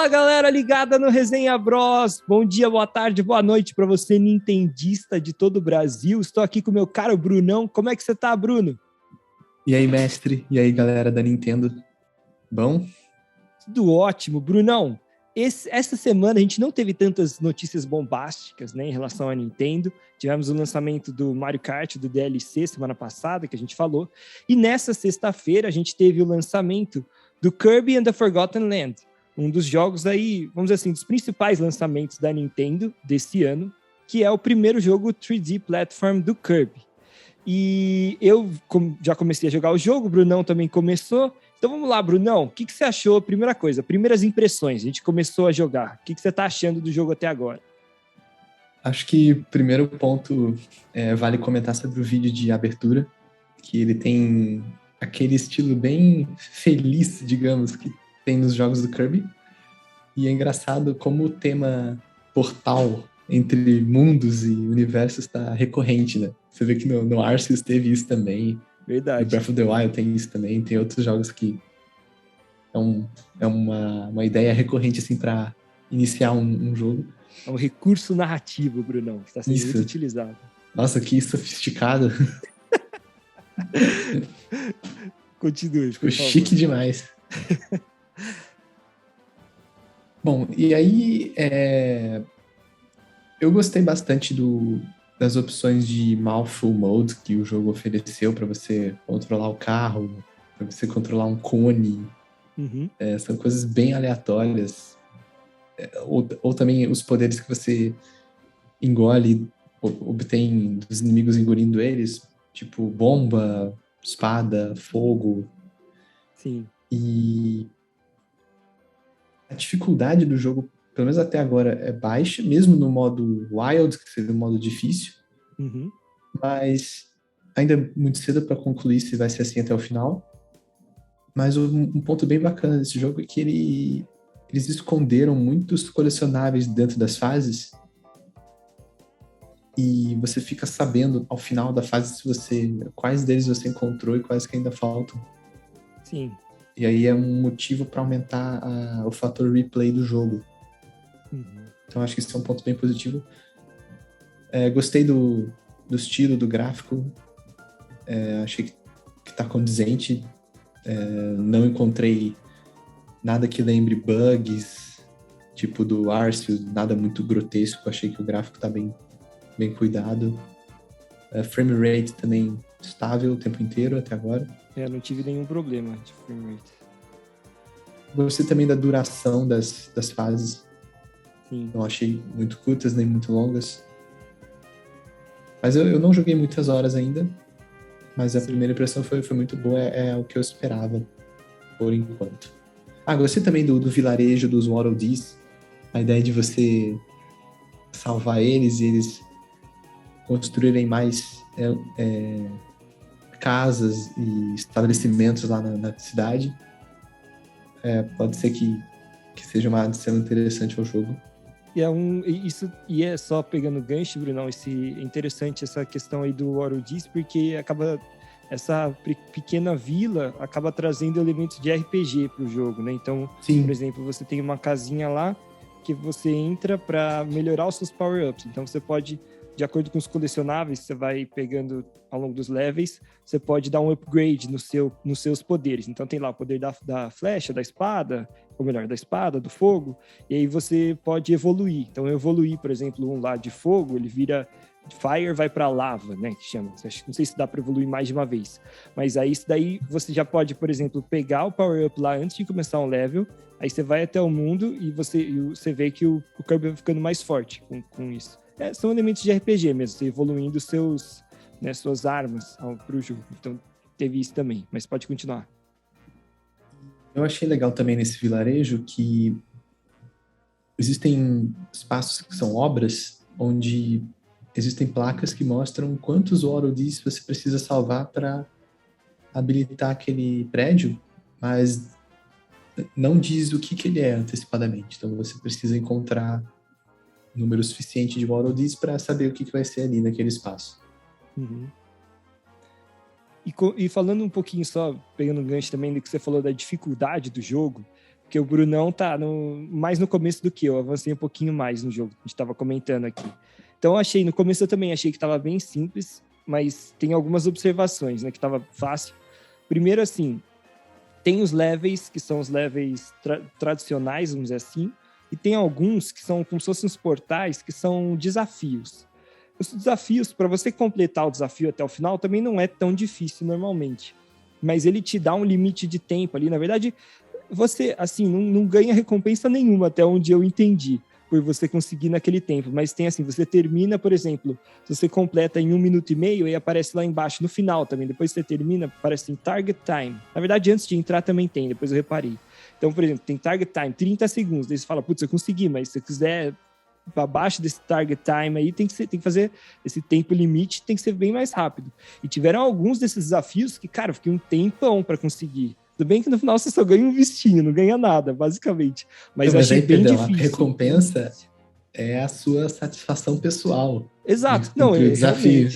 Fala, galera ligada no Resenha Bros. Bom dia, boa tarde, boa noite para você, nintendista de todo o Brasil. Estou aqui com o meu caro Brunão. Como é que você tá, Bruno? E aí, mestre? E aí, galera da Nintendo? Bom? Tudo ótimo. Brunão, essa semana a gente não teve tantas notícias bombásticas, né, em relação à Nintendo. Tivemos o lançamento do Mario Kart, do DLC, semana passada, que a gente falou. E nessa sexta-feira a gente teve o lançamento do Kirby and the Forgotten Land. Um dos jogos aí, vamos dizer assim, dos principais lançamentos da Nintendo desse ano, que é o primeiro jogo 3D Platform do Kirby. E eu já comecei a jogar o jogo, o Brunão também começou. Então vamos lá, Brunão, o que você achou? Primeira coisa, primeiras impressões, a gente começou a jogar. O que você tá achando do jogo até agora? Acho que o primeiro ponto vale comentar sobre o vídeo de abertura, que ele tem aquele estilo bem feliz, digamos, que tem nos jogos do Kirby. E é engraçado como o tema portal entre mundos e universos está recorrente, né? Você vê que no Arceus teve isso também. Verdade. No Breath of the Wild tem isso também. Tem outros jogos que é uma ideia recorrente assim para iniciar um jogo. É um recurso narrativo, Brunão, que está sendo muito utilizado. Nossa, que sofisticado. Continue, ficou chique demais. Bom, e aí eu gostei bastante das opções de Mouthful Mode que o jogo ofereceu para você controlar o carro, para você controlar um cone. Uhum. São coisas bem aleatórias. Ou também os poderes que você engole, obtém dos inimigos engolindo eles, tipo bomba, espada, fogo. Sim. E a dificuldade do jogo, pelo menos até agora, é baixa, mesmo no modo Wild, que seria o modo difícil. Uhum. Mas ainda é muito cedo para concluir se vai ser assim até o final. Mas um ponto bem bacana desse jogo é que eles esconderam muitos colecionáveis dentro das fases. E você fica sabendo ao final da fase quais deles você encontrou e quais que ainda faltam. Sim. E aí é um motivo para aumentar o fator replay do jogo. Uhum. Então acho que isso é um ponto bem positivo. Gostei do estilo, do gráfico. Achei que tá condizente. Não encontrei nada que lembre bugs, tipo do Arceus, nada muito grotesco. Achei que o gráfico tá bem cuidado. Frame rate também estável o tempo inteiro até agora. Não tive nenhum problema de frame rate. Gostei também da duração das fases. Sim. Não achei muito curtas nem muito longas. Mas eu não joguei muitas horas ainda. Mas a primeira impressão foi muito boa. É o que eu esperava, por enquanto. Gostei também do vilarejo dos Waddle Dees. A ideia de você salvar eles e eles construírem mais casas e estabelecimentos lá na cidade. Pode ser que seja uma adição interessante ao jogo. E é só pegando gancho, Brunão, é interessante essa questão aí do Waddle Dees, porque essa pequena vila acaba trazendo elementos de RPG pro jogo, né? Então, Sim. Por exemplo, você tem uma casinha lá que você entra para melhorar os seus power-ups. Então, você pode, de acordo com os colecionáveis que você vai pegando ao longo dos levels, você pode dar um upgrade nos seus poderes. Então, tem lá o poder da flecha, da espada, ou melhor, da espada, do fogo, e aí você pode evoluir. Então, eu evoluí, por exemplo, um lá de fogo, ele vira Fire, vai para lava, né, que chama. Não sei se dá para evoluir mais de uma vez, mas aí isso daí você já pode, por exemplo, pegar o power-up lá antes de começar um level, aí você vai até o mundo e você vê que o Kirby vai ficando mais forte com isso. São elementos de RPG mesmo, você evoluindo suas armas pro jogo. Então, teve isso também, mas pode continuar. Eu achei legal também nesse vilarejo que existem espaços que são obras onde existem placas que mostram quantos Waddle Dees você precisa salvar para habilitar aquele prédio, mas não diz o que ele é antecipadamente. Então você precisa encontrar um número suficiente de Waddle Dees para saber o que vai ser ali naquele espaço. Uhum. E falando um pouquinho só, pegando um gancho também do que você falou da dificuldade do jogo, Porque o Brunão tá mais no começo do que eu avancei um pouquinho mais no jogo, a gente estava comentando aqui. Então no começo eu também achei que estava bem simples, mas tem algumas observações, né, que estava fácil. Primeiro, assim, tem os levels, que são os levels tradicionais, vamos dizer assim, e tem alguns que são como se fossem os portais, que são desafios. Os desafios, para você completar o desafio até o final, também não é tão difícil normalmente, mas ele te dá um limite de tempo ali. Na verdade, você, assim, não ganha recompensa nenhuma, até onde eu entendi, por você conseguir naquele tempo. Mas tem assim, você termina, por exemplo, se você completa em 1 minuto e meio, aí aparece lá embaixo, no final também, depois que você termina, aparece assim, target time. Na verdade, antes de entrar também tem, depois eu reparei. Então, por exemplo, tem target time, 30 segundos, daí você fala, putz, eu consegui, mas se você quiser abaixo desse target time aí, tem que fazer esse tempo limite, tem que ser bem mais rápido. E tiveram alguns desses desafios que, cara, eu fiquei um tempão para conseguir. Tudo bem que no final você só ganha um vestinho, não ganha nada, basicamente. Mas eu achei bem difícil. A recompensa é a sua satisfação pessoal. Exato. Não, é desafio.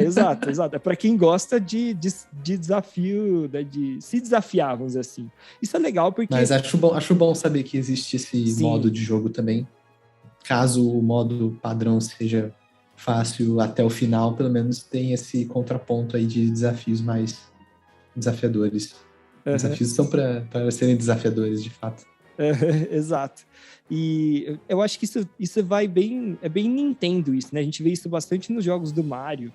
Exato. É para quem gosta de desafio, de se desafiar, vamos dizer assim. Isso é legal porque... Mas acho bom saber que existe esse modo de jogo também. Caso o modo padrão seja fácil até o final, pelo menos tem esse contraponto aí de desafios mais desafiadores. Desafios são para serem desafiadores, de fato. Exato. E eu acho que isso vai bem... É bem Nintendo isso, né? A gente vê isso bastante nos jogos do Mario.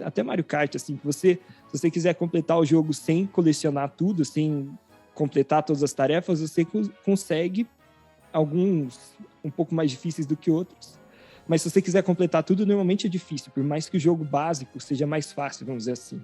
Até Mario Kart, assim, que se você quiser completar o jogo sem colecionar tudo, sem completar todas as tarefas, você consegue alguns um pouco mais difíceis do que outros. Mas se você quiser completar tudo, normalmente é difícil, por mais que o jogo básico seja mais fácil, vamos dizer assim.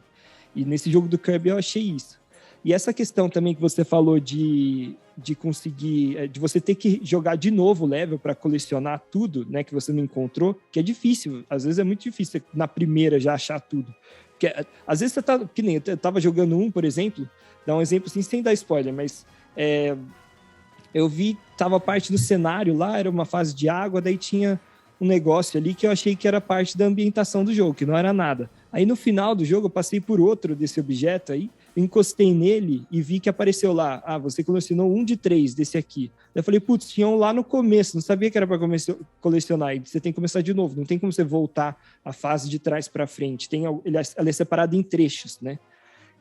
E nesse jogo do Kirby eu achei isso. E essa questão também que você falou de conseguir, de você ter que jogar de novo o level para colecionar tudo, né, que você não encontrou, que é difícil. Às vezes é muito difícil na primeira já achar tudo. Porque, às vezes você tá, que nem eu tava jogando por exemplo, dá um exemplo assim, sem dar spoiler, mas eu vi, tava parte do cenário lá, era uma fase de água, daí tinha um negócio ali que eu achei que era parte da ambientação do jogo, que não era nada. Aí no final do jogo eu passei por outro desse objeto aí, encostei nele e vi que apareceu lá, você colecionou 1 de 3 desse aqui. Daí eu falei, putz, tinha um lá no começo, não sabia que era para colecionar, e você tem que começar de novo, não tem como você voltar a fase de trás para frente, ela é separada em trechos, né?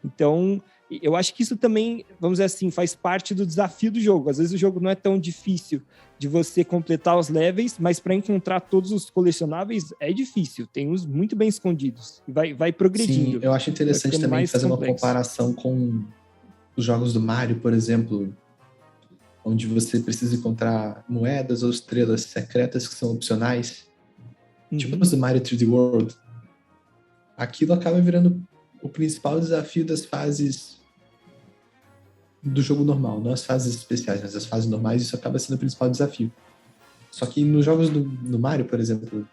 Então, eu acho que isso também, vamos dizer assim, faz parte do desafio do jogo. Às vezes o jogo não é tão difícil de você completar os levels, mas para encontrar todos os colecionáveis é difícil. Tem uns muito bem escondidos. Vai progredindo. Sim, eu acho interessante também fazer uma comparação com os jogos do Mario, por exemplo, onde você precisa encontrar moedas ou estrelas secretas que são opcionais. Tipo os do Mario 3D World. Aquilo acaba virando o principal desafio das fases do jogo normal, não as fases especiais, mas as fases normais, isso acaba sendo o principal desafio. Só que nos jogos do Mario, por exemplo,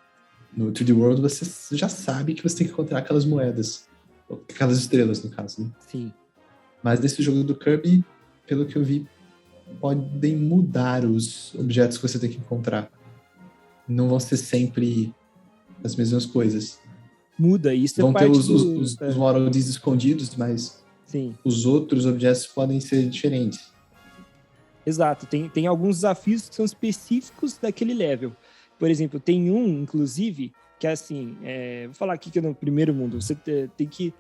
no 3D World, você já sabe que você tem que encontrar aquelas moedas, aquelas estrelas, no caso, né? Sim. Mas nesse jogo do Kirby, pelo que eu vi, podem mudar os objetos que você tem que encontrar. Não vão ser sempre as mesmas coisas. Muda, isso vão é parte ter os Worlds escondidos, mas sim, os outros objetos podem ser diferentes. Exato, tem alguns desafios que são específicos daquele level. Por exemplo, tem um, inclusive, que é assim, vou falar aqui que é no primeiro mundo, você tem que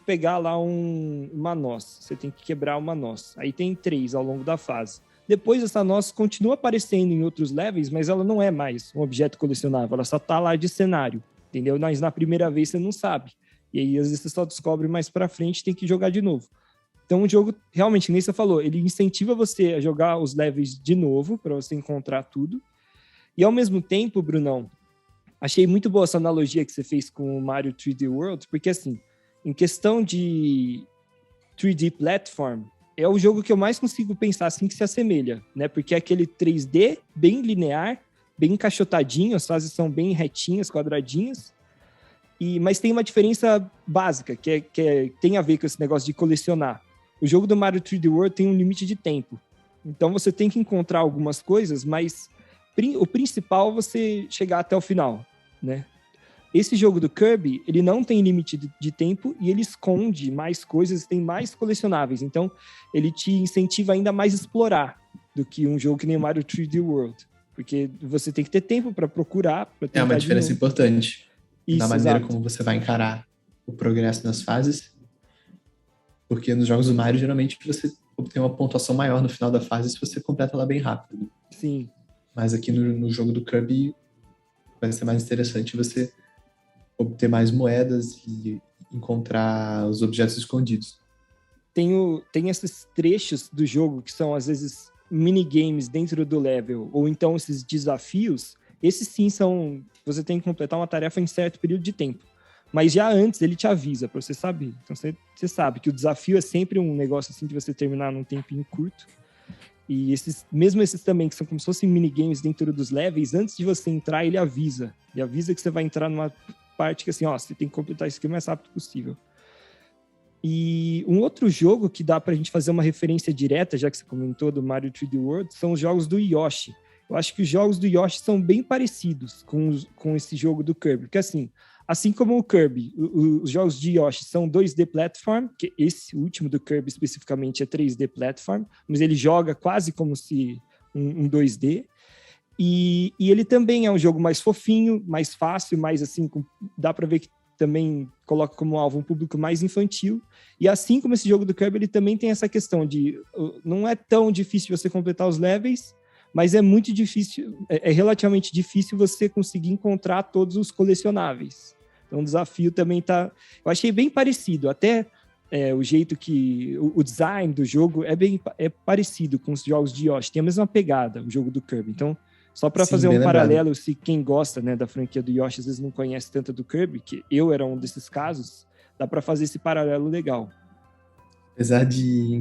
pegar lá uma noz, você tem que quebrar uma noz. Aí tem 3 ao longo da fase. Depois essa noz continua aparecendo em outros levels, mas ela não é mais um objeto colecionável, ela só tá lá de cenário. Entendeu? Mas na primeira vez você não sabe. E aí, às vezes, você só descobre mais pra frente e tem que jogar de novo. Então, o jogo, realmente, nem você falou, ele incentiva você a jogar os levels de novo, pra você encontrar tudo. E, ao mesmo tempo, Brunão, achei muito boa essa analogia que você fez com o Mario 3D World, porque, assim, em questão de 3D platform, é o jogo que eu mais consigo pensar, assim, que se assemelha, né? Porque é aquele 3D bem linear, bem encaixotadinho, as fases são bem retinhas, quadradinhas, mas tem uma diferença básica, que tem a ver com esse negócio de colecionar. O jogo do Mario 3D World tem um limite de tempo, então você tem que encontrar algumas coisas, mas o principal é você chegar até o final, né? Esse jogo do Kirby, ele não tem limite de tempo e ele esconde mais coisas, tem mais colecionáveis. Então, ele te incentiva ainda mais a explorar do que um jogo que nem Mario 3D World. Porque você tem que ter tempo para procurar, para tentar. É uma diferença importante Isso, na maneira exato. como você vai encarar o progresso nas fases. Porque nos jogos do Mario, geralmente, você obtém uma pontuação maior no final da fase se você completa ela bem rápido. Sim. Mas aqui no jogo do Kirby, vai ser mais interessante você obter mais moedas e encontrar os objetos escondidos. Tem esses trechos do jogo que são, às vezes, minigames dentro do level, ou então esses desafios. Esses sim são... Você tem que completar uma tarefa em certo período de tempo. Mas já antes ele te avisa, pra você saber. Então você sabe que o desafio é sempre um negócio assim de você terminar num tempinho curto. E mesmo esses também, que são como se fossem minigames dentro dos levels, antes de você entrar, ele avisa. E avisa que você vai entrar numa parte que assim, ó, você tem que completar isso aqui o mais rápido possível. E um outro jogo que dá pra gente fazer uma referência direta, já que você comentou do Mario 3D World, são os jogos do Yoshi. Eu acho que os jogos do Yoshi são bem parecidos com esse jogo do Kirby. Porque assim como o Kirby, os jogos de Yoshi são 2D platform, que esse último do Kirby especificamente é 3D platform, mas ele joga quase como se um 2D. E ele também é um jogo mais fofinho, mais fácil, mais assim, dá pra ver que também coloca como alvo um público mais infantil. E assim como esse jogo do Kirby, ele também tem essa questão de... Não é tão difícil você completar os levels, mas é muito difícil, é relativamente difícil você conseguir encontrar todos os colecionáveis. Então o desafio também tá... Eu achei bem parecido, até o jeito que... O design do jogo é parecido com os jogos de Yoshi, tem a mesma pegada, o jogo do Kirby. Então, só para fazer um paralelo, se quem gosta, né, da franquia do Yoshi às vezes não conhece tanto do Kirby, que eu era um desses casos, dá para fazer esse paralelo legal. Apesar de,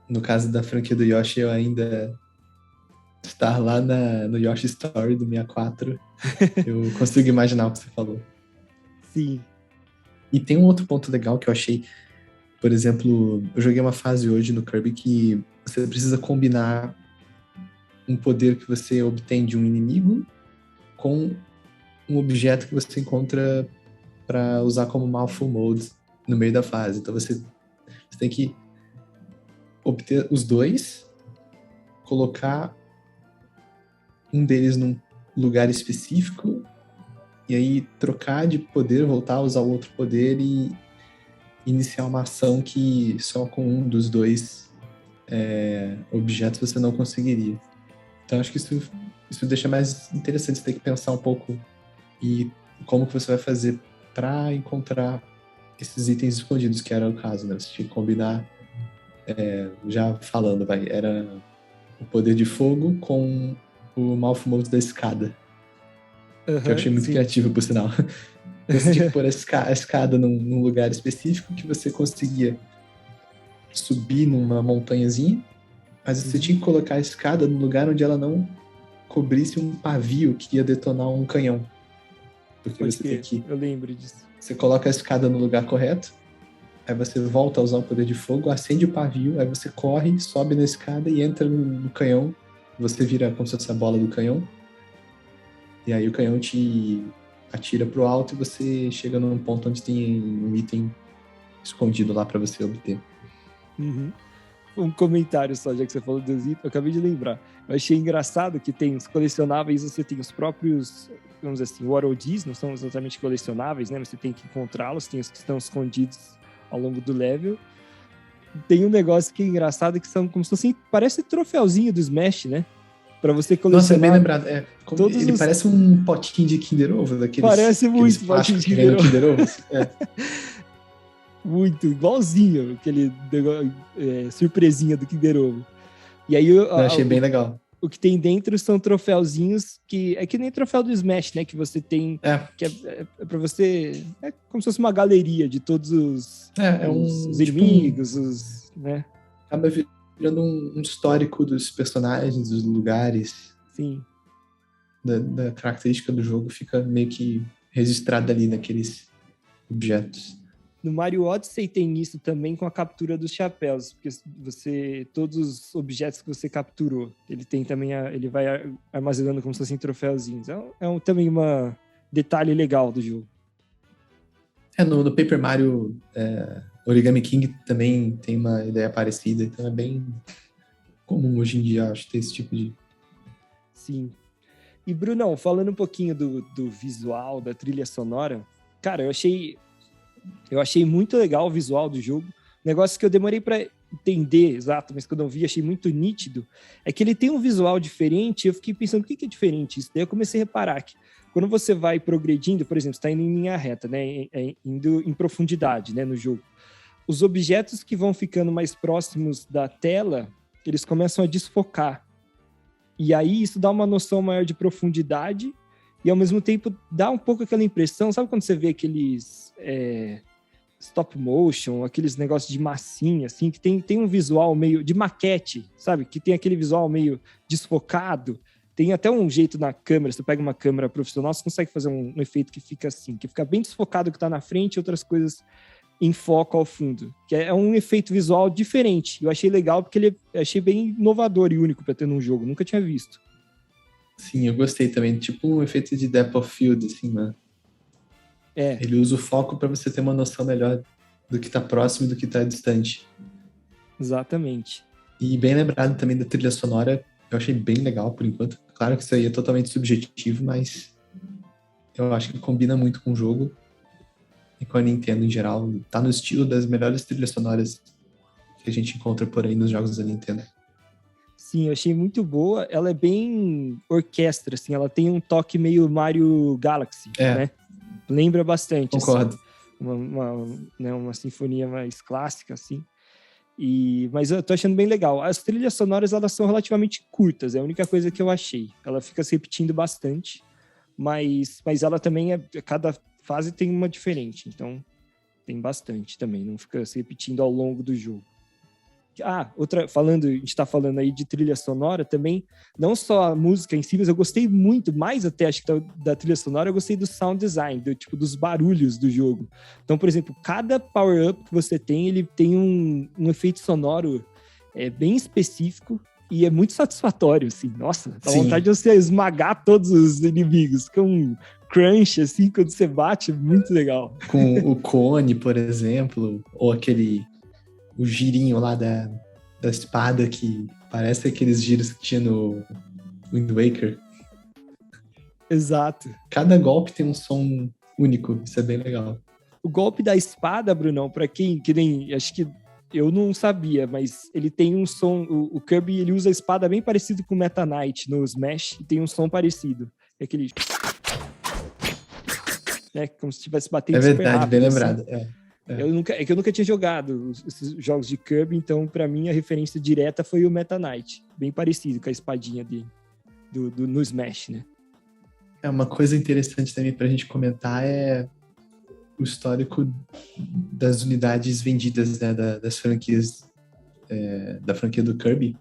no caso da franquia do Yoshi, eu ainda estar lá no Yoshi Story do 64, eu consigo imaginar o que você falou. Sim. E tem um outro ponto legal que eu achei, por exemplo, eu joguei uma fase hoje no Kirby que você precisa combinar um poder que você obtém de um inimigo com um objeto que você encontra para usar como Mouthful Mode no meio da fase. Então você tem que obter os dois, colocar um deles num lugar específico e aí trocar de poder, voltar a usar o outro poder e iniciar uma ação que só com um dos dois objetos você não conseguiria. Então acho que isso deixa mais interessante, você ter que pensar um pouco e como que você vai fazer para encontrar esses itens escondidos, que era o caso, né? Você tinha que combinar, já falando, era o poder de fogo com o Mouth Mode da escada. Que eu achei muito criativo, por sinal. Você tinha que pôr a escada num lugar específico que você conseguia subir numa montanhazinha, mas você tinha que colocar a escada no lugar onde ela não cobrisse um pavio que ia detonar um canhão. Porque você tem que... Eu lembro disso. Você coloca a escada no lugar correto, aí você volta a usar o poder de fogo, acende o pavio, aí você corre, sobe na escada e entra no canhão. Você vira como se fosse a bola do canhão. E aí o canhão te atira pro alto e você chega num ponto onde tem um item escondido lá pra você obter. Uhum. Um comentário só, já que você falou dos itens, eu acabei de lembrar. Eu achei engraçado que tem os colecionáveis, você tem os próprios, vamos dizer assim, WODs, não são exatamente colecionáveis, né? Você tem que encontrá-los, tem os que estão escondidos ao longo do level. Tem um negócio que é engraçado, que são como se fossem, parece troféuzinho do Smash, né? Pra você colecionar. Nossa, é bem lembrado. Ele parece um potinho de Kinder Ovo, daqueles. Parece muito potinho de Kinder Ovo. Muito, igualzinho, aquele surpresinha do Kinder Ovo. E aí eu achei bem legal. O que tem dentro são troféuzinhos que é que nem troféu do Smash, né? Que você tem. Que é pra você. É como se fosse uma galeria de todos os inimigos, né? Acaba virando um histórico dos personagens, dos lugares. Sim. Da característica do jogo fica meio que registrada ali naqueles objetos. No Mario Odyssey tem isso também com a captura dos chapéus, porque todos os objetos que você capturou, ele tem também ele vai armazenando como se fossem troféuzinhos. Também uma detalhe legal do jogo. No Paper Mario Origami King também tem uma ideia parecida, então é bem comum hoje em dia, acho, ter esse tipo de... Sim. E, Brunão, falando um pouquinho do visual, da trilha sonora, cara, eu achei muito legal o visual do jogo. Negócio que eu demorei para entender exato, mas quando eu vi, achei muito nítido, é que ele tem um visual diferente. Eu fiquei pensando, por que é diferente isso? Daí eu comecei a reparar que quando você vai progredindo, por exemplo, você está indo em linha reta, né, indo em profundidade, né, no jogo, os objetos que vão ficando mais próximos da tela, eles começam a desfocar. E aí isso dá uma noção maior de profundidade e, ao mesmo tempo, dá um pouco aquela impressão, sabe quando você vê aqueles stop motion, aqueles negócios de massinha, assim, que tem um visual meio de maquete, sabe? Que tem aquele visual meio desfocado. Tem até um jeito na câmera, você pega uma câmera profissional, você consegue fazer um efeito que fica assim, que fica bem desfocado o que está na frente e outras coisas em foco ao fundo. Que é um efeito visual diferente. Eu achei legal porque achei bem inovador e único para ter num jogo. Nunca tinha visto. Sim, eu gostei também. Tipo um efeito de depth of field, assim, né? Ele usa o foco para você ter uma noção melhor do que está próximo e do que está distante. Exatamente. E bem lembrado também da trilha sonora, eu achei bem legal por enquanto. Claro que isso aí é totalmente subjetivo, mas eu acho que combina muito com o jogo e com a Nintendo em geral. Tá no estilo das melhores trilhas sonoras que a gente encontra por aí nos jogos da Nintendo. Sim, eu achei muito boa. Ela é bem orquestra, assim. Ela tem um toque meio Mario Galaxy, né? Lembra bastante. Concordo. Assim, uma sinfonia mais clássica, assim. Mas eu tô achando bem legal. As trilhas sonoras, elas são relativamente curtas. É a única coisa que eu achei. Ela fica se repetindo bastante. Mas ela também, cada fase tem uma diferente. Então, tem bastante também. Não fica se repetindo ao longo do jogo. A gente tá falando aí de trilha sonora também, não só a música em si, mas eu gostei muito, mais até acho que da trilha sonora, eu gostei do sound design, dos barulhos do jogo. Então, por exemplo, cada power-up que você tem, ele tem um efeito sonoro bem específico e é muito satisfatório, assim. Nossa, dá vontade de você esmagar todos os inimigos, com um crunch, assim, quando você bate, muito legal. Com o cone, por exemplo, ou o girinho lá da espada, que parece aqueles giros que tinha no Wind Waker. Exato. Cada golpe tem um som único, isso é bem legal. O golpe da espada, Brunão, pra quem que nem, acho que eu não sabia, mas ele tem um som, o Kirby, ele usa a espada bem parecido com o Meta Knight no Smash, e tem um som parecido. É aquele... como se estivesse batendo super rápido. É verdade, bem assim. lembrado, É que eu nunca tinha jogado esses jogos de Kirby, então pra mim a referência direta foi o Meta Knight, bem parecido com a espadinha dele no Smash, né? Uma coisa interessante também pra gente comentar é o histórico das unidades vendidas, né, das franquias, da franquia do Kirby.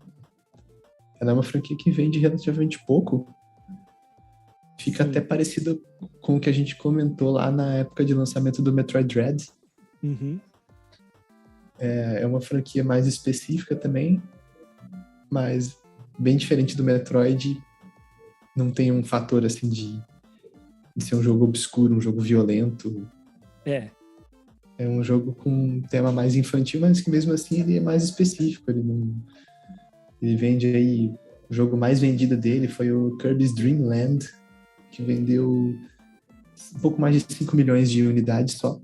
Ela é uma franquia que vende relativamente pouco. Fica até parecido com o que a gente comentou lá na época de lançamento do Metroid Dread. Uhum. É uma franquia mais específica também, mas bem diferente do Metroid. Não tem um fator assim de ser um jogo obscuro, um jogo violento. É um jogo com um tema mais infantil, mas que mesmo assim ele é mais específico. Ele vende aí... O jogo mais vendido dele foi o Kirby's Dream Land, que vendeu um pouco mais de 5 milhões de unidades só.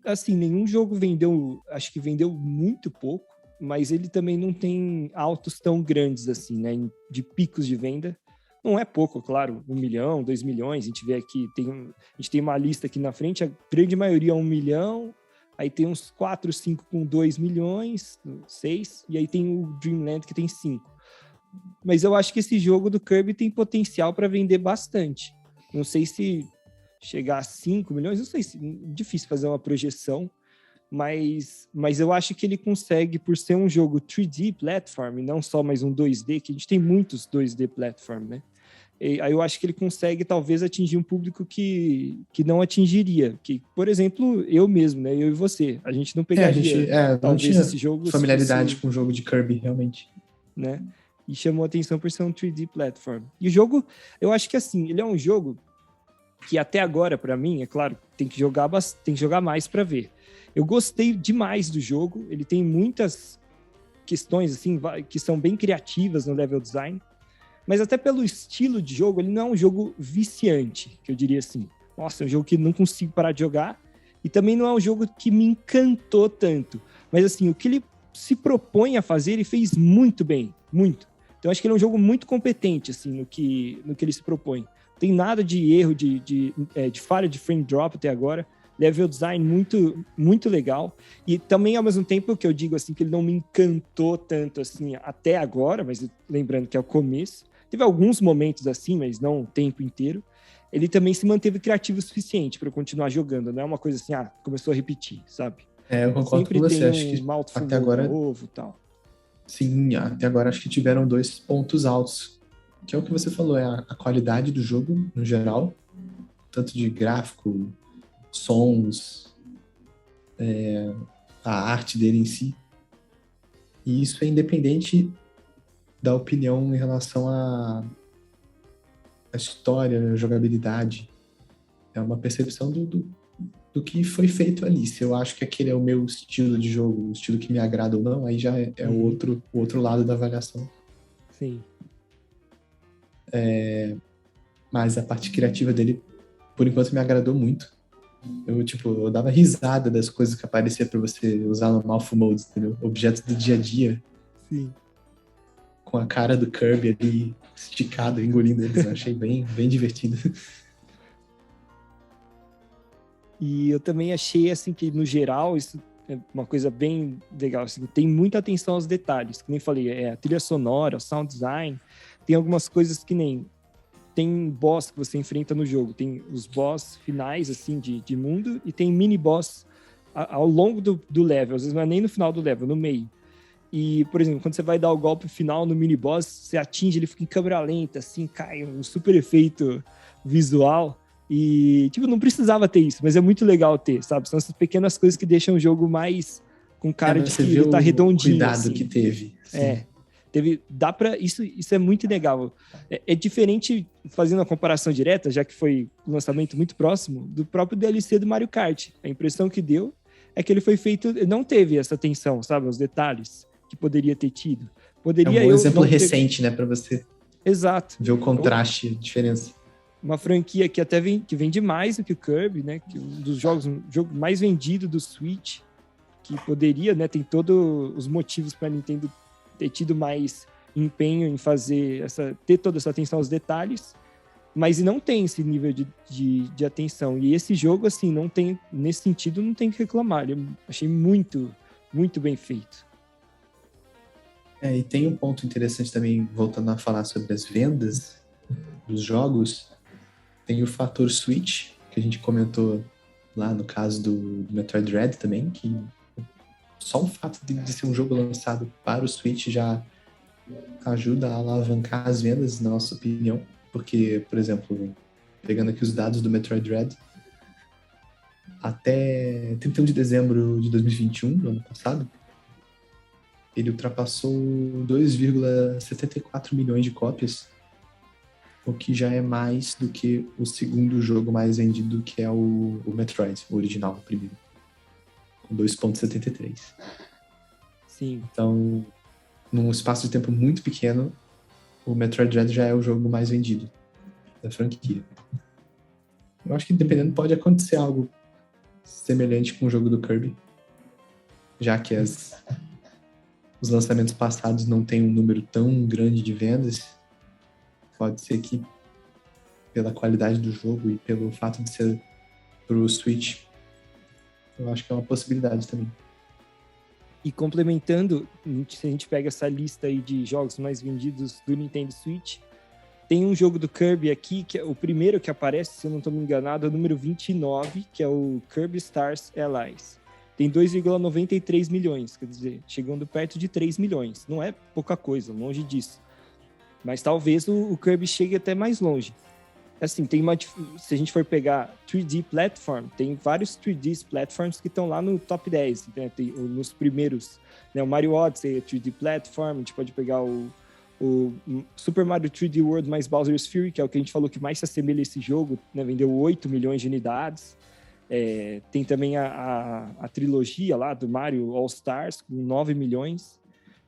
Assim, nenhum jogo vendeu... Acho que vendeu muito pouco, mas ele também não tem altos tão grandes assim, né? De picos de venda. Não é pouco, claro, 1 milhão, 2 milhões, a gente vê aqui, a gente tem uma lista aqui na frente, a grande maioria é 1 milhão, aí tem uns 4, 5 com 2 milhões, 6, e aí tem o Dreamland que tem 5. Mas eu acho que esse jogo do Kirby tem potencial para vender bastante. Não sei se chegar a 5 milhões, não sei se é difícil fazer uma projeção, mas eu acho que ele consegue, por ser um jogo 3D platform, e não só mais um 2D, que a gente tem muitos 2D platform, né? E aí eu acho que ele consegue, talvez, atingir um público que não atingiria. Que, por exemplo, eu mesmo, né? Eu e você. A gente não pegaria, talvez, não tinha esse jogo... familiaridade com o jogo de Kirby, realmente. Né? E chamou a atenção por ser um 3D platform. E o jogo, eu acho que assim, ele é um jogo que até agora, para mim, é claro, tem que jogar mais para ver. Eu gostei demais do jogo, ele tem muitas questões assim que são bem criativas no level design, mas até pelo estilo de jogo, ele não é um jogo viciante, que eu diria assim. Nossa, é um jogo que não consigo parar de jogar, e também não é um jogo que me encantou tanto. Mas assim, o que ele se propõe a fazer, ele fez muito bem, muito. Então acho que ele é um jogo muito competente assim, no que ele se propõe. Não tem nada de erro, de falha de frame drop até agora. Level design muito, muito legal. E também, ao mesmo tempo, que eu digo assim, que ele não me encantou tanto assim até agora, mas lembrando que é o começo. Teve alguns momentos assim, mas não o tempo inteiro. Ele também se manteve criativo o suficiente para eu continuar jogando. Não é uma coisa assim, começou a repetir, sabe? Eu concordo Sempre com você. tem Acho que mouthful até agora, novo e tal. sim, até agora acho que tiveram 2 pontos altos, que é o que você falou, é a qualidade do jogo no geral, tanto de gráfico, sons, a arte dele em si. E isso é independente da opinião em relação à história, à jogabilidade. É uma percepção do que foi feito ali. Se eu acho que aquele é o meu estilo de jogo, o estilo que me agrada ou não, aí já é o outro lado da avaliação. Sim. Mas a parte criativa dele, por enquanto, me agradou muito. Eu dava risada das coisas que aparecia pra você usar no Mouthful Mode, entendeu? Objetos do dia a dia. Sim. Com a cara do Kirby ali, esticado, engolindo eles. Eu achei bem, bem divertido. E eu também achei, assim, que no geral, isso é uma coisa bem legal, assim, tem muita atenção aos detalhes, que nem falei, a trilha sonora, o sound design, tem algumas coisas que nem tem boss que você enfrenta no jogo, tem os boss finais, assim, de mundo, e tem mini boss ao longo do level, às vezes não é nem no final do level, no meio. E, por exemplo, quando você vai dar o golpe final no mini boss, você atinge, ele fica em câmera lenta, assim, cai um super efeito visual. E, não precisava ter isso, mas é muito legal ter, sabe? São essas pequenas coisas que deixam o jogo mais com cara de que ele tá redondinho. Cuidado assim. que teve. Sim. Isso é muito legal. É diferente, fazendo a comparação direta, já que foi um lançamento muito próximo, do próprio DLC do Mario Kart. A impressão que deu é que ele foi feito, não teve essa atenção, sabe? Os detalhes que poderia ter tido. Poderia um exemplo recente, né? Pra você ver o contraste, a diferença. Uma franquia que até vende mais do que o Kirby, né? Que um dos um jogo mais vendido do Switch, que poderia, né? Tem todos os motivos para a Nintendo ter tido mais empenho em ter toda essa atenção aos detalhes, mas não tem esse nível de atenção. E esse jogo, assim, não tem, nesse sentido, não tem que reclamar. Eu achei muito, muito bem feito. E tem um ponto interessante também, voltando a falar sobre as vendas dos jogos, tem o fator Switch, que a gente comentou lá no caso do Metroid Dread também, que só o fato de ser um jogo lançado para o Switch já ajuda a alavancar as vendas, na nossa opinião, porque, por exemplo, pegando aqui os dados do Metroid Dread, até 31 de dezembro de 2021, do ano passado, ele ultrapassou 2,74 milhões de cópias, o que já é mais do que o segundo jogo mais vendido, que é o Metroid, o original, o primeiro, com 2,73. Sim. Então, num espaço de tempo muito pequeno, o Metroid Dread já é o jogo mais vendido da franquia. Eu acho que, dependendo, pode acontecer algo semelhante com o jogo do Kirby, já que os lançamentos passados não têm um número tão grande de vendas. Pode ser que, pela qualidade do jogo e pelo fato de ser pro Switch, eu acho que é uma possibilidade também. E complementando, se a gente pega essa lista aí de jogos mais vendidos do Nintendo Switch, tem um jogo do Kirby aqui, que é o primeiro que aparece, se eu não estou me enganado, é o número 29, que é o Kirby Stars Allies. Tem 2,93 milhões, quer dizer, chegando perto de 3 milhões. Não é pouca coisa, longe disso. Mas talvez o Kirby chegue até mais longe. Assim, se a gente for pegar 3D Platform, tem vários 3D Platforms que estão lá no top 10, né? Tem nos primeiros, né? O Mario Odyssey é 3D Platform, a gente pode pegar o o Super Mario 3D World mais Bowser's Fury, que é o que a gente falou que mais se assemelha a esse jogo, né? Vendeu 8 milhões de unidades. Tem também a trilogia lá do Mario All Stars, com 9 milhões.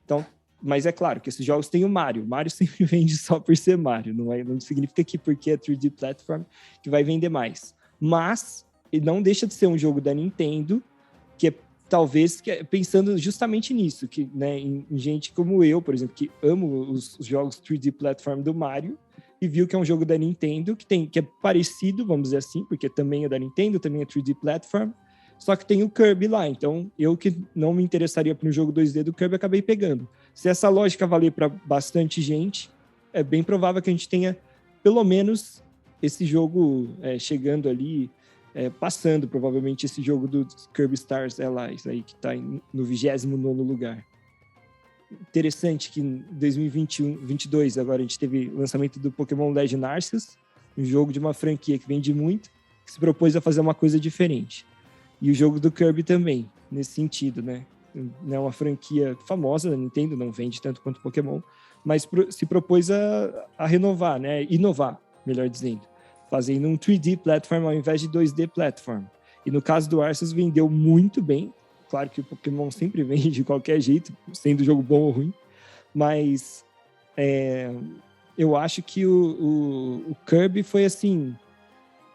Então, mas é claro que esses jogos têm o Mario. O Mario sempre vende só por ser Mario. Não significa que porque é 3D Platform que vai vender mais. Mas ele não deixa de ser um jogo da Nintendo, que é talvez pensando justamente nisso, que, né, em gente como eu, por exemplo, que amo os jogos 3D Platform do Mario, e viu que é um jogo da Nintendo, que é parecido, vamos dizer assim, porque também é da Nintendo, também é 3D Platform, só que tem o Kirby lá. Então, eu que não me interessaria por um jogo 2D do Kirby, acabei pegando. Se essa lógica valer para bastante gente, é bem provável que a gente tenha, pelo menos, esse jogo chegando ali, passando, provavelmente, esse jogo do Kirby Stars Allies, aí, que está no 29º lugar. Interessante que em 2022, agora a gente teve o lançamento do Pokémon Legend Arceus, um jogo de uma franquia que vende muito, que se propôs a fazer uma coisa diferente. E o jogo do Kirby também, nesse sentido, né? Não é uma franquia famosa da Nintendo, não vende tanto quanto Pokémon, mas se propôs a renovar, né? Inovar, melhor dizendo, fazendo um 3D platform ao invés de 2D platform. E no caso do Arceus, vendeu muito bem. Claro que o Pokémon sempre vende de qualquer jeito, sendo jogo bom ou ruim, mas eu acho que o Kirby foi assim,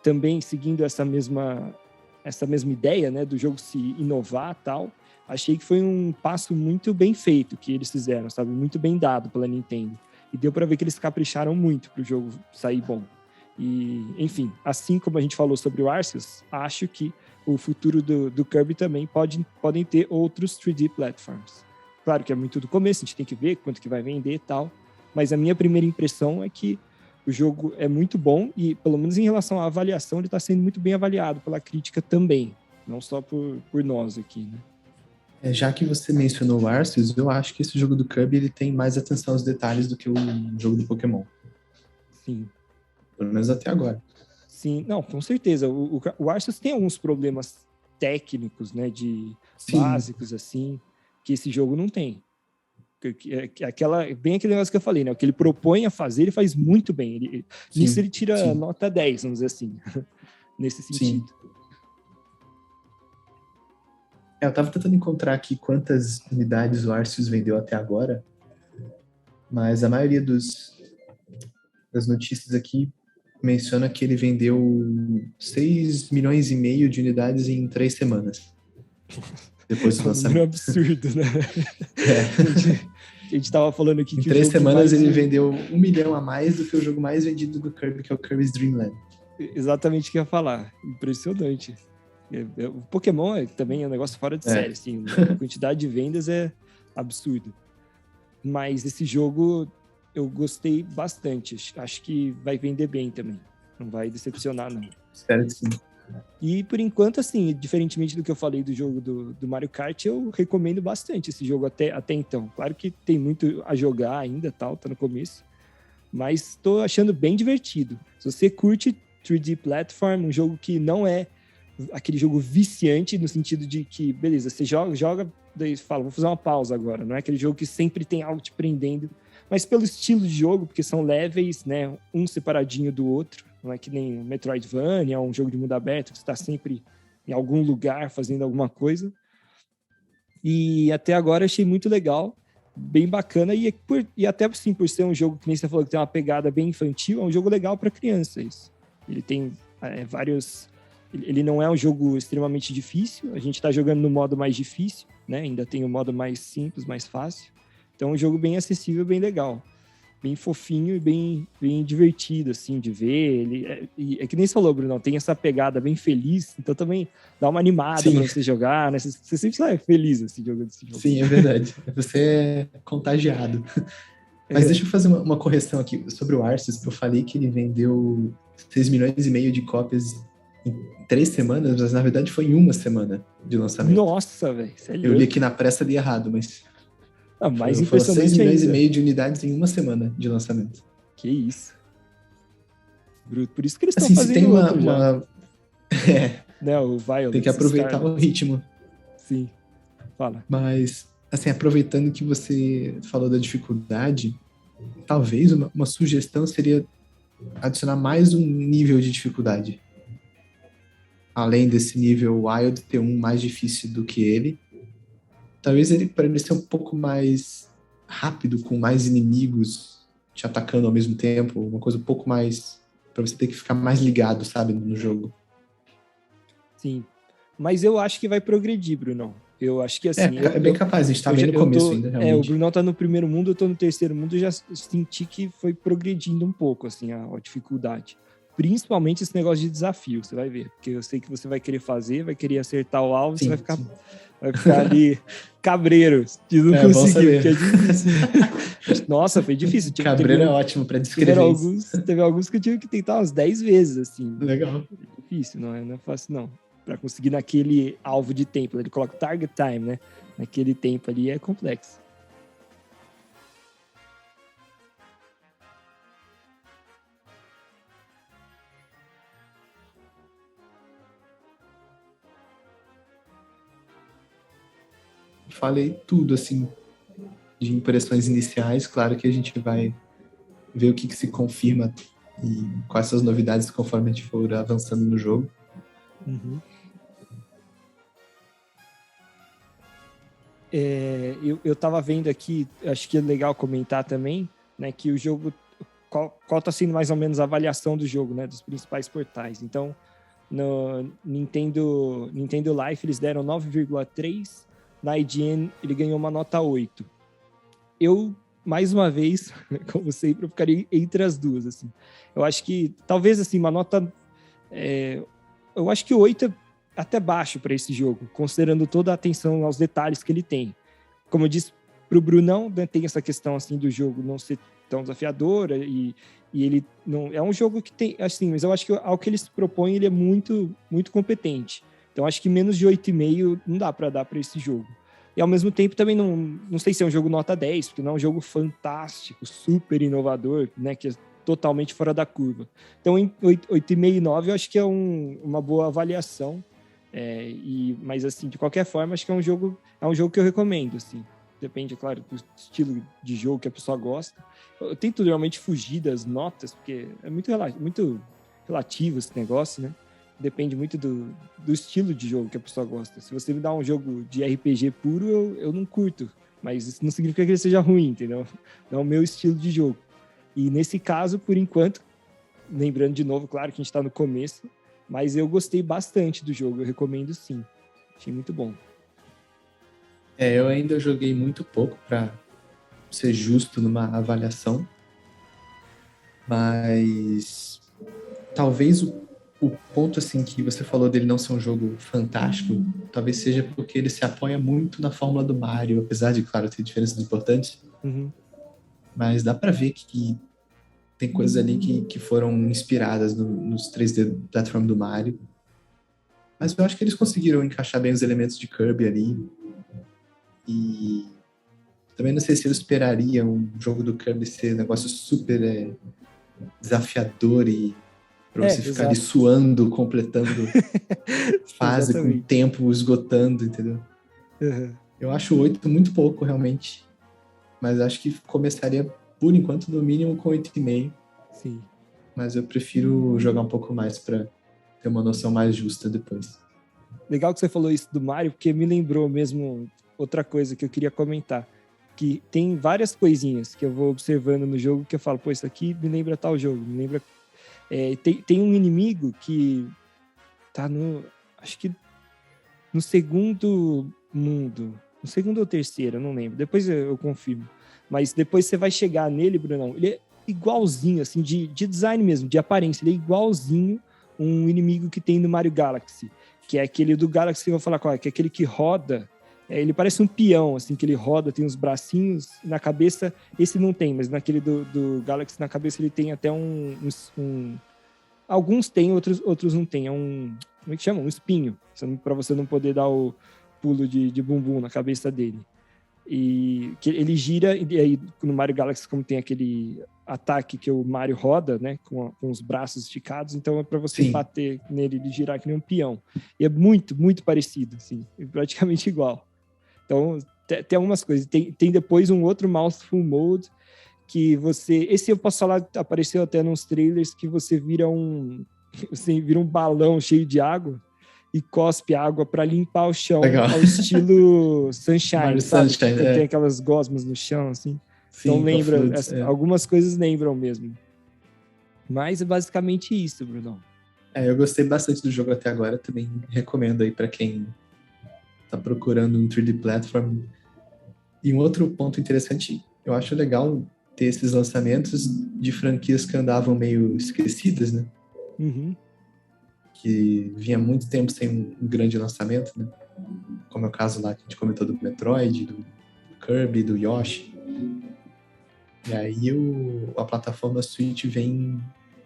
também seguindo essa mesma ideia, né, do jogo se inovar e tal. Achei que foi um passo muito bem feito que eles fizeram, sabe? Muito bem dado pela Nintendo. E deu para ver que eles capricharam muito para o jogo sair bom. E, enfim, assim como a gente falou sobre o Arceus, acho que o futuro do Kirby também podem ter outros 3D platforms. Claro que é muito do começo, a gente tem que ver quanto que vai vender e tal, mas a minha primeira impressão é que o jogo é muito bom e, pelo menos em relação à avaliação, ele está sendo muito bem avaliado pela crítica também, não só por nós aqui, né? Já que você mencionou o Arceus, eu acho que esse jogo do Kirby ele tem mais atenção aos detalhes do que o jogo do Pokémon. Sim. Pelo menos até agora. Sim, não, com certeza. O Arceus tem alguns problemas técnicos, né, básicos, assim, que esse jogo não tem. Bem aquele negócio que eu falei, né? O que ele propõe a fazer, ele faz muito bem. Nisso ele tira nota 10, vamos dizer assim, nesse sentido. Sim. Eu tava tentando encontrar aqui quantas unidades o Arceus vendeu até agora, mas a maioria das notícias aqui menciona que ele vendeu 6 milhões e meio de unidades em 3 semanas. Depois do lançamento. É um absurdo, né? A gente tava falando aqui em que 3 semanas ele vendeu 1 milhão a mais do que o jogo mais vendido do Kirby, que é o Kirby's Dream Land. Exatamente o que eu ia falar. Impressionante. O Pokémon também é um negócio fora de série, assim, a quantidade de vendas é absurda. Mas esse jogo eu gostei bastante, acho que vai vender bem também, não vai decepcionar não. Espero que sim. E por enquanto, assim, diferentemente do que eu falei do jogo do Mario Kart, eu recomendo bastante esse jogo até então. Claro que tem muito a jogar ainda, tá no começo, mas estou achando bem divertido. Se você curte 3D Platform, um jogo que não é aquele jogo viciante, no sentido de que, beleza, você joga, daí fala, vou fazer uma pausa agora. Não é aquele jogo que sempre tem algo te prendendo, mas pelo estilo de jogo, porque são levels, né, um separadinho do outro. Não é que nem o Metroidvania, um jogo de mundo aberto, que você está sempre em algum lugar fazendo alguma coisa. E até agora eu achei muito legal, bem bacana, e até assim, por ser um jogo que nem você falou que tem uma pegada bem infantil, é um jogo legal para criança, isso. Ele tem vários... Ele não é um jogo extremamente difícil, a gente está jogando no modo mais difícil, né? Ainda tem o modo mais simples, mais fácil. Então é um jogo bem acessível, bem legal. Bem fofinho e bem divertido, assim, de ver. É que nem você falou, Bruno, tem essa pegada bem feliz, então também dá uma animada para você jogar, né? Você sempre sai feliz, assim, jogando esse jogo. Sim, é verdade. Você é contagiado. Mas deixa eu fazer uma correção aqui. Sobre o Arceus, eu falei que ele vendeu 6 milhões e meio de cópias em 3 semanas, mas na verdade foi em 1 semana de lançamento. Nossa, velho. Eu li aqui na pressa, li errado, mas... mais foi impressionante 6 milhões ainda. E meio de unidades em 1 semana de lançamento. Que isso. Bruto. Por isso que eles assim, estão fazendo tem né, o Violet, tem que aproveitar o ritmo. Sim. Fala. Mas, assim, aproveitando que você falou da dificuldade, talvez uma sugestão seria adicionar mais um nível de dificuldade. Além desse nível Wild, ter um mais difícil do que ele. Talvez para ele ser um pouco mais rápido, com mais inimigos te atacando ao mesmo tempo, uma coisa um pouco mais para você ter que ficar mais ligado, sabe, no jogo. Sim. Mas eu acho que vai progredir, Brunão. Eu acho que assim... É bem capaz, a gente tá bem no começo ainda, realmente. O Brunão tá no primeiro mundo, eu tô no terceiro mundo, eu já senti que foi progredindo um pouco, assim, a dificuldade. Principalmente esse negócio de desafio, você vai ver. Porque eu sei que você vai querer fazer, vai querer acertar o alvo, sim, você vai ficar ali cabreiro, de não conseguir, porque é difícil. Nossa, foi difícil. Cabreiro é ótimo pra descrever teve alguns que eu tive que tentar umas 10 vezes, assim. Legal. É difícil, não é fácil, não. Pra conseguir naquele alvo de tempo, ele coloca target time, né? Naquele tempo ali é complexo. Falei tudo, assim, de impressões iniciais. Claro que a gente vai ver o que se confirma e quais são as novidades conforme a gente for avançando no jogo. Uhum. Eu tava vendo aqui, acho que é legal comentar também, né, que o jogo, qual tá sendo mais ou menos a avaliação do jogo, né, dos principais portais. Então, no Nintendo Life eles deram 9,3, na IGN ele ganhou uma nota 8. Eu, mais uma vez, como sempre, eu ficaria entre as duas, assim. Eu acho que, talvez, assim, uma nota... eu acho que 8 é até baixo para esse jogo, considerando toda a atenção aos detalhes que ele tem. Como eu disse pro Brunão, né, tem essa questão, assim, do jogo não ser tão desafiador e ele não... É um jogo que tem, assim, mas eu acho que ao que ele se propõe, ele é muito, muito competente. Então, acho que menos de 8,5 não dá para dar para esse jogo. E, ao mesmo tempo, também não sei se é um jogo nota 10, porque não é um jogo fantástico, super inovador, né, que é totalmente fora da curva. Então, em 8,5 e 9, eu acho que é uma boa avaliação. Mas, assim, de qualquer forma, acho que é um jogo que eu recomendo, assim. Depende, claro, do estilo de jogo que a pessoa gosta. Eu tento realmente fugir das notas, porque é muito relativo esse negócio, né? Depende muito do estilo de jogo que a pessoa gosta. Se você me dá um jogo de RPG puro, eu não curto. Mas isso não significa que ele seja ruim, entendeu? Não é o meu estilo de jogo. E nesse caso, por enquanto, lembrando de novo, claro que a gente está no começo, mas eu gostei bastante do jogo, eu recomendo sim. Achei muito bom. Eu ainda joguei muito pouco para ser justo numa avaliação, mas talvez o ponto assim que você falou dele não ser um jogo fantástico, talvez seja porque ele se apoia muito na fórmula do Mario, apesar de, claro, ter diferenças importantes. Uhum. Mas dá para ver que tem coisas ali que foram inspiradas nos 3D platform do Mario. Mas eu acho que eles conseguiram encaixar bem os elementos de Kirby ali. E também não sei se eu esperaria um jogo do Kirby ser um negócio super desafiador e pra você ficar ali suando, completando fase com o tempo esgotando, entendeu? Uhum. Eu acho 8 muito pouco, realmente. Mas acho que começaria, por enquanto, no mínimo com 8,5. Sim. Mas eu prefiro jogar um pouco mais pra ter uma noção mais justa depois. Legal que você falou isso do Mario, porque me lembrou mesmo outra coisa que eu queria comentar. Que tem várias coisinhas que eu vou observando no jogo que eu falo, pô, isso aqui me lembra tal jogo, me lembra... tem um inimigo que tá acho que no segundo mundo, no segundo ou terceiro, eu não lembro, depois eu confirmo. Mas depois você vai chegar nele, Brunão, ele é igualzinho, assim, de design mesmo, de aparência, ele é igualzinho um inimigo que tem no Mario Galaxy, que é aquele do Galaxy, eu vou falar qual é, que é aquele que roda. Ele parece um peão, assim, que ele roda, tem uns bracinhos na cabeça. Esse não tem, mas naquele do Galaxy, na cabeça, ele tem até alguns tem, outros não tem. Como é que chama? Um espinho, para você não poder dar o pulo de bumbum na cabeça dele. E que ele gira, e aí no Mario Galaxy, como tem aquele ataque que o Mario roda, né, com os braços esticados, então é para você Sim. bater nele e girar que nem um peão. E é muito, muito parecido, assim, praticamente igual. Então, tem algumas coisas. Tem depois um outro Mouthful Mode, que você... Esse eu posso falar, apareceu até nos trailers, que você vira um balão cheio de água e cospe água para limpar o chão. Legal. Ao estilo Sunshine, Mario sabe? Sunshine, Tem aquelas gosmas no chão, assim. Sim, então lembra, algumas coisas lembram mesmo. Mas é basicamente isso, Brunão. Eu gostei bastante do jogo até agora, também recomendo aí para quem tá procurando um 3D platform. E um outro ponto interessante, eu acho legal ter esses lançamentos de franquias que andavam meio esquecidas, né? Uhum. Que vinha muito tempo sem um grande lançamento, né? Como é o caso lá que a gente comentou do Metroid, do Kirby, do Yoshi. E aí a plataforma Switch vem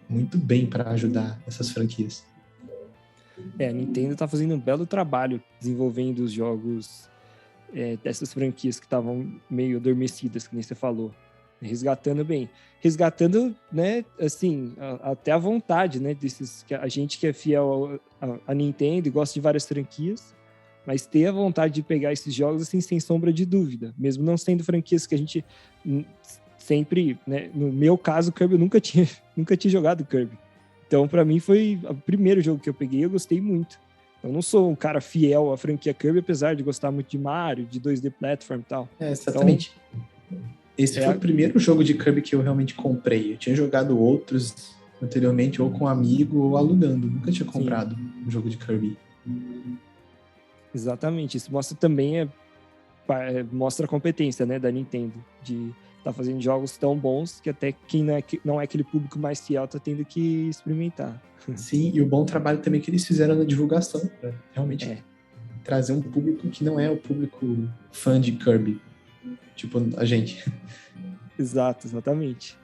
muito bem para ajudar essas franquias. A Nintendo tá fazendo um belo trabalho desenvolvendo os jogos dessas franquias que estavam meio adormecidas, que nem você falou. Resgatando bem. Resgatando, né, assim, até a vontade, né, desses... A gente que é fiel à Nintendo e gosta de várias franquias, mas ter a vontade de pegar esses jogos, assim, sem sombra de dúvida. Mesmo não sendo franquias que a gente sempre, né, no meu caso, Kirby, eu nunca tinha jogado Kirby. Então, pra mim, foi o primeiro jogo que eu peguei, eu gostei muito. Eu não sou um cara fiel à franquia Kirby, apesar de gostar muito de Mario, de 2D platform e tal. Exatamente. Então, esse foi o primeiro jogo de Kirby que eu realmente comprei. Eu tinha jogado outros anteriormente, ou com um amigo, ou alugando. Nunca tinha comprado um jogo de Kirby. Exatamente. Isso mostra também mostra a competência, né, da Nintendo de tá fazendo jogos tão bons que até quem não é aquele público mais fiel tá tendo que experimentar. Sim, e o bom trabalho também que eles fizeram na divulgação, pra realmente trazer um público que não é o público fã de Kirby, tipo a gente. Exatamente.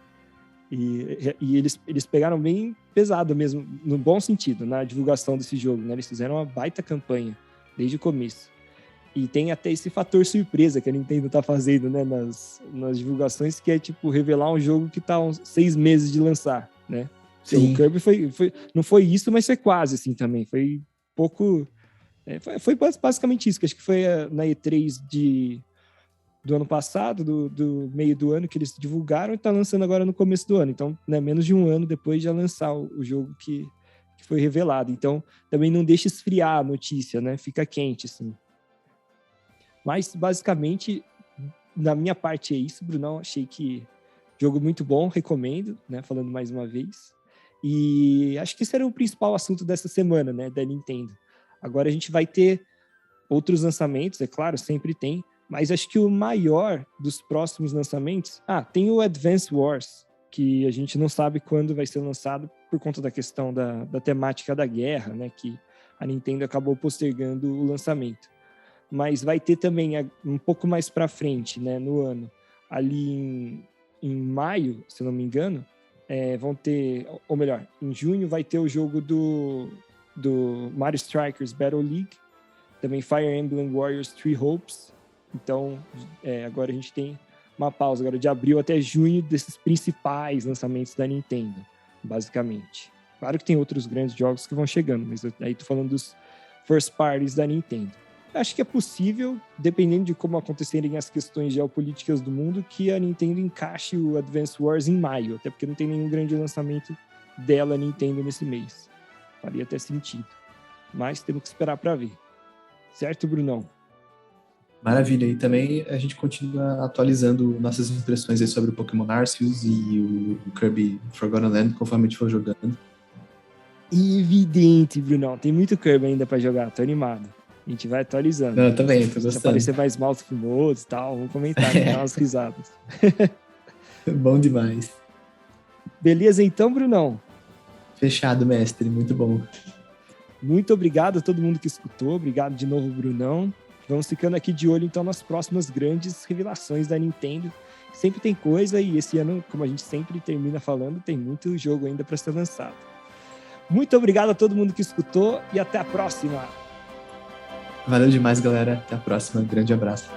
E eles pegaram bem pesado mesmo, no bom sentido, na divulgação desse jogo, né? Eles fizeram uma baita campanha desde o começo. E tem até esse fator surpresa que a Nintendo tá fazendo, né, nas divulgações, que é, tipo, revelar um jogo que tá uns 6 meses de lançar, né? Sim. O Kirby não foi isso, mas foi quase, assim, também. Foi pouco... foi basicamente isso, que acho que foi na E3 do ano passado, do meio do ano, que eles divulgaram e tá lançando agora no começo do ano. Então, né, menos de um ano depois de já lançar o jogo que foi revelado. Então, também não deixa esfriar a notícia, né? Fica quente, assim. Mas, basicamente, da minha parte é isso, Brunão. Achei que jogo muito bom, recomendo, né? Falando mais uma vez. E acho que esse era o principal assunto dessa semana, né? Da Nintendo. Agora a gente vai ter outros lançamentos, é claro, sempre tem. Mas acho que o maior dos próximos lançamentos... tem o Advance Wars, que a gente não sabe quando vai ser lançado por conta da questão da temática da guerra, né? Que a Nintendo acabou postergando o lançamento. Mas vai ter também um pouco mais para frente, né, no ano, ali em maio, se não me engano, vão ter, ou melhor, em junho vai ter o jogo do Mario Strikers Battle League, também Fire Emblem Warriors Three Hopes. Então, agora a gente tem uma pausa agora de abril até junho desses principais lançamentos da Nintendo, basicamente. Claro que tem outros grandes jogos que vão chegando, mas aí tô falando dos first parties da Nintendo. Acho que é possível, dependendo de como acontecerem as questões geopolíticas do mundo, que a Nintendo encaixe o Advance Wars em maio, até porque não tem nenhum grande lançamento dela Nintendo nesse mês. Faria até sentido. Mas temos que esperar para ver. Certo, Brunão? Maravilha. E também a gente continua atualizando nossas impressões aí sobre o Pokémon Arceus e o Kirby Forgotten Land conforme a gente for jogando. Evidente, Brunão. Tem muito Kirby ainda para jogar. Tô animado. A gente vai atualizando. Não, também, tô gostando. Se aparecer mais Mouthful Modes e tal, vamos comentar, dar umas risadas. Bom demais. Beleza então, Brunão? Fechado, mestre. Muito bom. Muito obrigado a todo mundo que escutou. Obrigado de novo, Brunão. Vamos ficando aqui de olho, então, nas próximas grandes revelações da Nintendo. Sempre tem coisa e esse ano, como a gente sempre termina falando, tem muito jogo ainda para ser lançado. Muito obrigado a todo mundo que escutou e até a próxima! Valeu demais, galera. Até a próxima. Grande abraço.